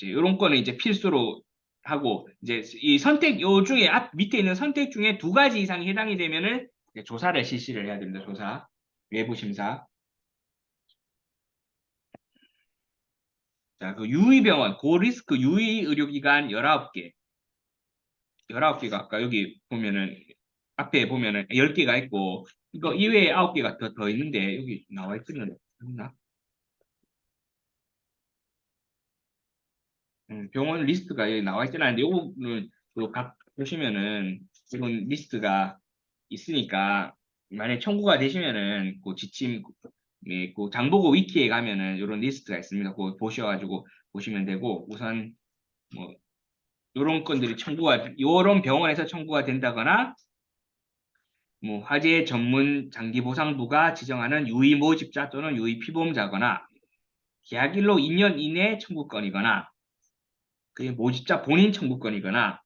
이런 거는 이제 필수로 하고 이제 이 선택 요 중에 앞 밑에 있는 선택 중에 두 가지 이상이 해당이 되면은 이제 조사를 실시를 해야 됩니다. 조사 외부 심사. 자, 그 유의병원, 고리스크 유의의료기관 19개. 19개가 아까 여기 보면은, 앞에 보면은 10개가 있고, 이거 이외에 9개가 더 있는데, 여기 나와 있으면, 없나? 병원 리스트가 여기 나와 있지는 않은데, 요거는 각 보시면은, 이런 리스트가 있으니까, 만약에 청구가 되시면은, 그 지침, 예, 그 장보고 위키에 가면은 이런 리스트가 있습니다. 그거 보셔가지고 보시면 되고, 우선, 뭐, 요런 건들이 요런 병원에서 청구가 된다거나, 뭐, 화재 전문 장기보상부가 지정하는 유의 모집자 또는 유의 피보험자거나, 계약일로 2년 이내 청구권이거나, 그게 모집자 본인 청구권이거나,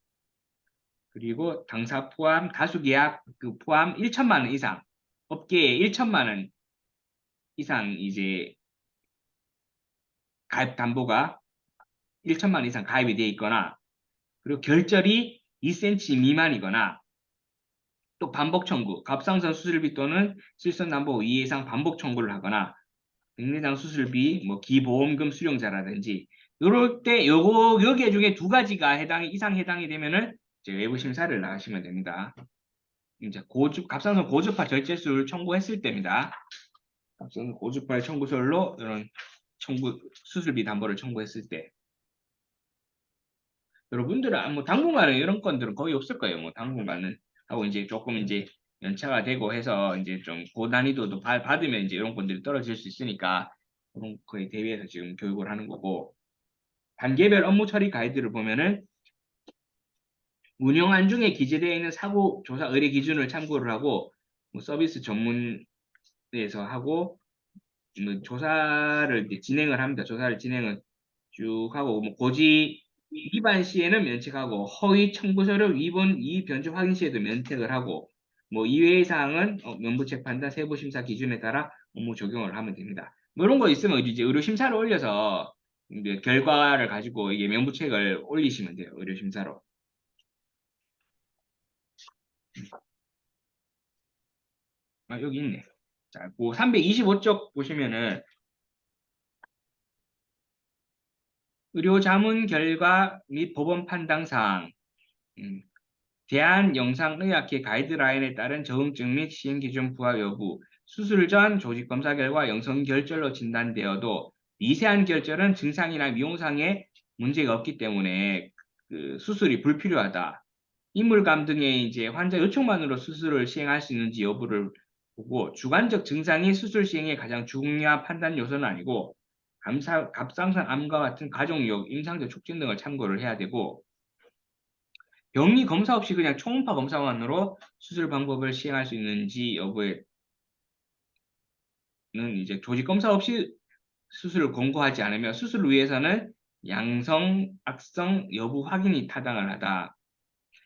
그리고 당사 포함, 다수계약 그 포함 1천만 원 이상, 업계에 1천만 원 이상 이제 가입 담보가 1천만 원 이상 가입이 되어 있거나 그리고 결절이 2cm 미만이거나 또 반복 청구, 갑상선 수술비 또는 실손남보 2 이상 반복 청구를 하거나 백내장 수술비, 뭐 기보험금 수령자라든지 요럴 때 여기 중에 두 가지가 이상 해당이 되면은 이제 외부 심사를 나가시면 됩니다. 이제 갑상선 고주파 절제술 청구했을 때입니다. 갑상선 고주파 청구서로 이런 수술비 담보를 청구했을 때 여러분들은 뭐 당분간은 이런 건들은 거의 없을 거예요. 뭐 당분간은 하고 이제 조금 이제 연차가 되고 해서 이제 좀 고난이도도 받으면 이제 이런 건들이 떨어질 수 있으니까 그런 거에 대비해서 지금 교육을 하는 거고 단계별 업무 처리 가이드를 보면은 운영안 중에 기재되어 있는 사고 조사 의뢰 기준을 참고를 하고 뭐 서비스 전문에서 하고 뭐 조사를 이제 진행을 합니다. 조사를 진행을 쭉 하고 뭐 고지 위반 시에는 면책하고 허위 청구서류 위본 변조 확인 시에도 면책을 하고 뭐 이외의 사항은 면부책 판단 세부 심사 기준에 따라 업무 적용을 하면 됩니다. 뭐 이런 거 있으면 이제 의료 심사를 올려서 이제 결과를 가지고 이게 면부책을 올리시면 돼요. 의료 심사로. 아, 여기 있네. 자, 그 325쪽 보시면은 의료 자문 결과 및 법원 판단 사항, 음, 대한영상의학회 가이드라인에 따른 적응증 및 시행 기준 부합 여부, 수술 전 조직 검사 결과 영성 결절로 진단되어도 미세한 결절은 증상이나 미용상에 문제가 없기 때문에 그 수술이 불필요하다. 인물감 등의 이제 환자 요청만으로 수술을 시행할 수 있는지 여부를 보고 주관적 증상이 수술 시행의 가장 중요한 판단 요소는 아니고 갑상선 암과 같은 가족력, 임상적 촉진 등을 참고를 해야 되고 병리 검사 없이 그냥 초음파 검사만으로 수술 방법을 시행할 수 있는지 여부에는 이제 조직 검사 없이 수술을 권고하지 않으며 수술을 위해서는 양성, 악성 여부 확인이 타당을 하다.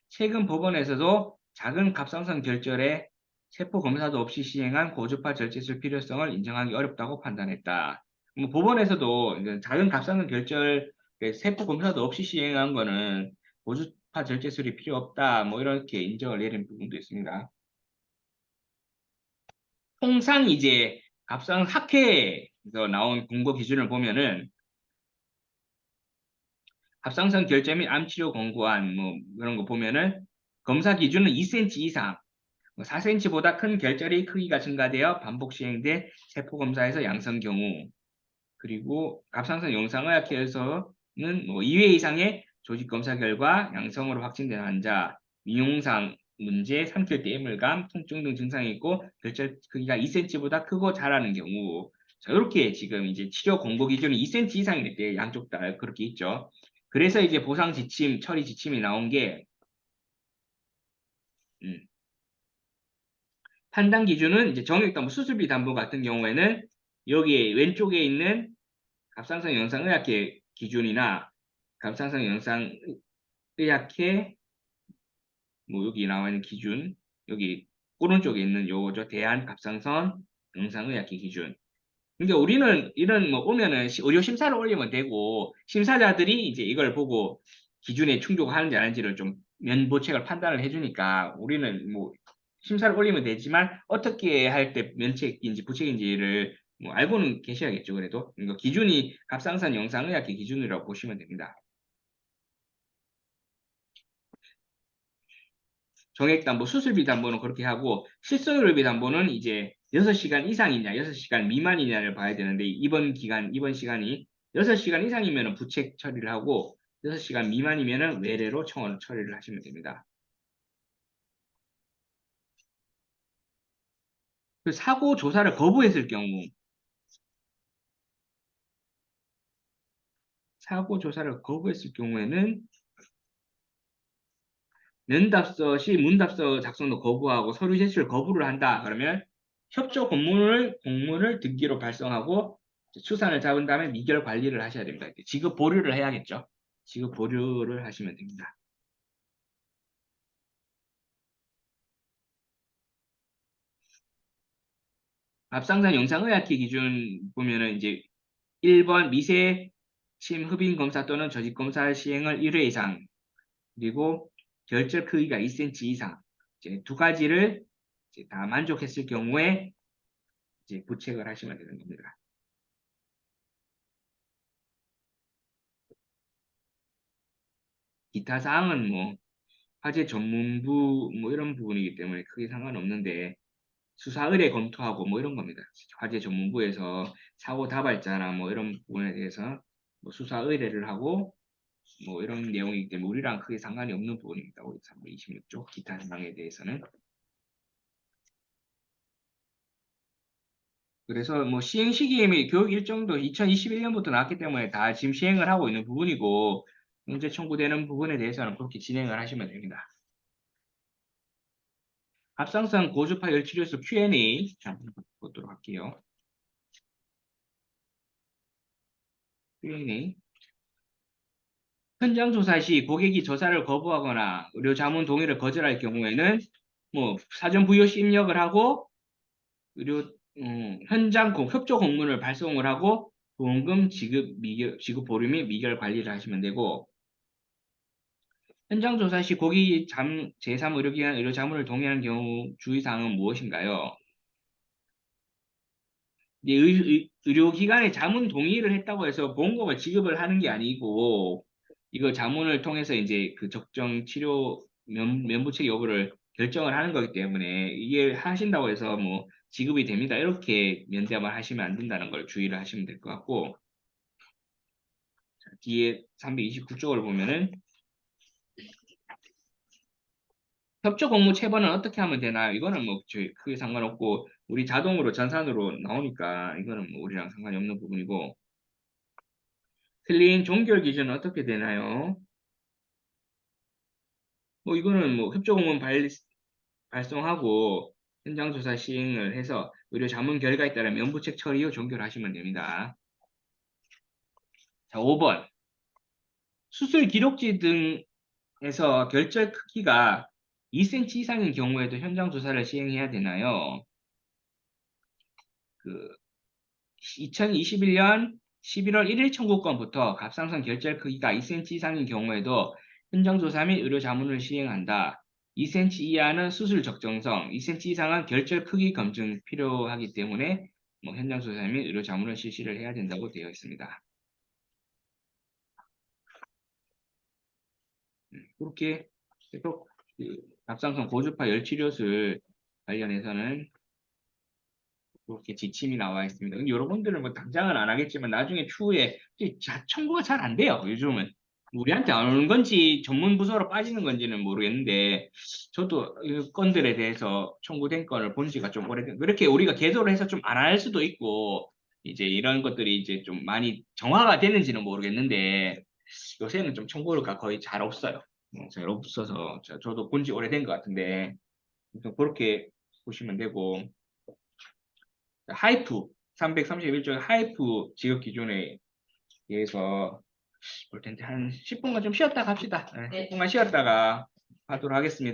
최근 법원에서도 작은 갑상선 결절에 세포 검사도 없이 시행한 고주파 절제술 필요성을 인정하기 어렵다고 판단했다. 뭐 법원에서도 이제 작은 갑상선 결절 세포 검사도 없이 시행한 거는 고주파 절제술이 필요 없다. 뭐 이렇게 인정을 내린 부분도 있습니다. 통상 이제 갑상선 학회에서 나온 공고 기준을 보면은 갑상선 결절 및 암치료 권고안 뭐 그런 거 보면은 검사 기준은 2cm 이상 4cm보다 큰 결절의 크기가 증가되어 반복 시행돼 세포 검사에서 양성 경우 그리고 갑상선 영상의학회에서는 뭐 2회 이상의 조직 검사 결과 양성으로 확진된 환자 미용상 문제, 삼킬 때 애물감, 통증 등 증상이 있고 결절 크기가 2cm보다 크고 자라는 경우 자, 이렇게 지금 이제 치료 권고 기준이 2cm 이상일 때 양쪽 다 그렇게 있죠. 그래서 이제 보상 지침, 처리 지침이 나온 게 음, 판단 기준은 이제 정액담보 수술비 담보 같은 경우에는 여기 왼쪽에 있는 갑상선 영상의학회 기준이나 갑상선 영상의학회 뭐 여기 나와 있는 기준 여기 오른쪽에 있는 요거죠. 대한 갑상선 영상의학회 기준. 그러니까 우리는 이런 뭐 오면은 의료 심사를 올리면 되고 심사자들이 이제 이걸 보고 기준에 충족하는지 아닌지를 좀 면보책을 판단을 해주니까 우리는 뭐 심사를 올리면 되지만 어떻게 할 때 면책인지 부책인지를 뭐 알고는 계셔야겠죠. 그래도 그러니까 기준이 갑상선 영상의학회 기준이라고 보시면 됩니다. 정액담보, 수술비 담보는 그렇게 하고 실손의료비 담보는 이제 6시간 이상이냐, 6시간 미만이냐를 봐야 되는데 이번 시간이 6시간 이상이면 부책 처리를 하고 6시간 미만이면 외래로 청원 처리를 하시면 됩니다. 그 사고 조사를 거부했을 경우 사고 조사를 거부했을 경우에는 면답서 시 문답서 작성도 거부하고 서류 제출을 거부를 한다. 그러면 협조 공문을 등기로 발송하고 추산을 잡은 다음에 미결 관리를 하셔야 됩니다. 지급 보류를 해야겠죠. 지급 보류를 하시면 됩니다. 앞상산 영상의학회 기준 보면은 이제 1번 미세 흡인 검사 또는 조직 검사 시행을 1회 이상, 그리고 결절 크기가 2cm 이상, 이제 두 가지를 이제 다 만족했을 경우에 이제 부책을 하시면 되는 겁니다. 기타 사항은 뭐 화재 전문부 뭐 이런 부분이기 때문에 크게 상관없는데 수사 의뢰 검토하고 뭐 이런 겁니다. 화재 전문부에서 사고 다발자나 뭐 이런 부분에 대해서 뭐 수사 의뢰를 하고 뭐 이런 내용이기 때문에 우리랑 크게 상관이 없는 부분입니다. 26조 기타 사항에 대해서는. 그래서 뭐 시행 시기 및 교육 일정도 2021년부터 나왔기 때문에 다 지금 시행을 하고 있는 부분이고 문제 청구되는 부분에 대해서는 그렇게 진행을 하시면 됩니다. 합상선 고주파 열치료소 Q&A 한번 보도록 할게요. Q&A. 현장 조사 시 고객이 조사를 거부하거나 의료 자문 동의를 거절할 경우에는 뭐 사전 부여 시 입력을 하고 의료 현장 협조 공문을 발송을 하고 보험금 지급 보류 및 미결 관리를 하시면 되고 현장 조사 시 고객이 제3의료기관 의료 자문을 동의하는 경우 주의사항은 무엇인가요? 이제 의료기관에 자문 동의를 했다고 해서 보험금을 지급을 하는 게 아니고 이거 자문을 통해서 이제 그 적정 치료 면부책 여부를 결정을 하는 거기 때문에 이게 하신다고 해서 뭐 지급이 됩니다. 이렇게 면담을 하시면 안 된다는 걸 주의를 하시면 될 것 같고 뒤에 329쪽을 보면은 협조 공모 체번은 어떻게 하면 되나? 이거는 뭐 저희 크게 상관없고 우리 자동으로 전산으로 나오니까 이거는 뭐 우리랑 상관이 없는 부분이고 틀린 종결 기준은 어떻게 되나요? 뭐 이거는 뭐 협조 공문 발송하고 현장 조사 시행을 해서 의료 자문 결과에 따라 면부책 처리 후 종결하시면 됩니다. 자, 5번. 수술 기록지 등에서 결절 크기가 2cm 이상인 경우에도 현장 조사를 시행해야 되나요? 그 2021년 11월 1일 청구권부터 갑상선 결절 크기가 2cm 이상인 경우에도 현장조사 및 의료 자문을 시행한다. 2cm 이하는 수술 적정성, 2cm 이상은 결절 크기 검증 필요하기 때문에 뭐 현장조사 및 의료 자문을 실시를 해야 된다고 되어 있습니다. 그렇게 계속 그 갑상선 고주파 열치료술 관련해서는 그렇게 지침이 나와 있습니다. 근데 여러분들은 뭐 당장은 안 하겠지만 나중에 추후에 청구가 잘 안 돼요. 요즘은 우리한테 안 오는 건지 전문 부서로 빠지는 건지는 모르겠는데 저도 이 건들에 대해서 청구된 건을 본 지가 좀 오래된 그렇게 우리가 개도를 해서 좀 안 할 수도 있고 이제 이런 것들이 이제 좀 많이 정화가 되는지는 모르겠는데 요새는 좀 청구가 거의 잘 없어요. 잘 없어서 저도 본 지 오래된 것 같은데 그렇게 보시면 되고 하이프 331조 하이프 지급 기준에 대해서 볼 텐데 한 10분간 좀 쉬었다 갑시다. 네. 10분간 쉬었다가 하도록 하겠습니다.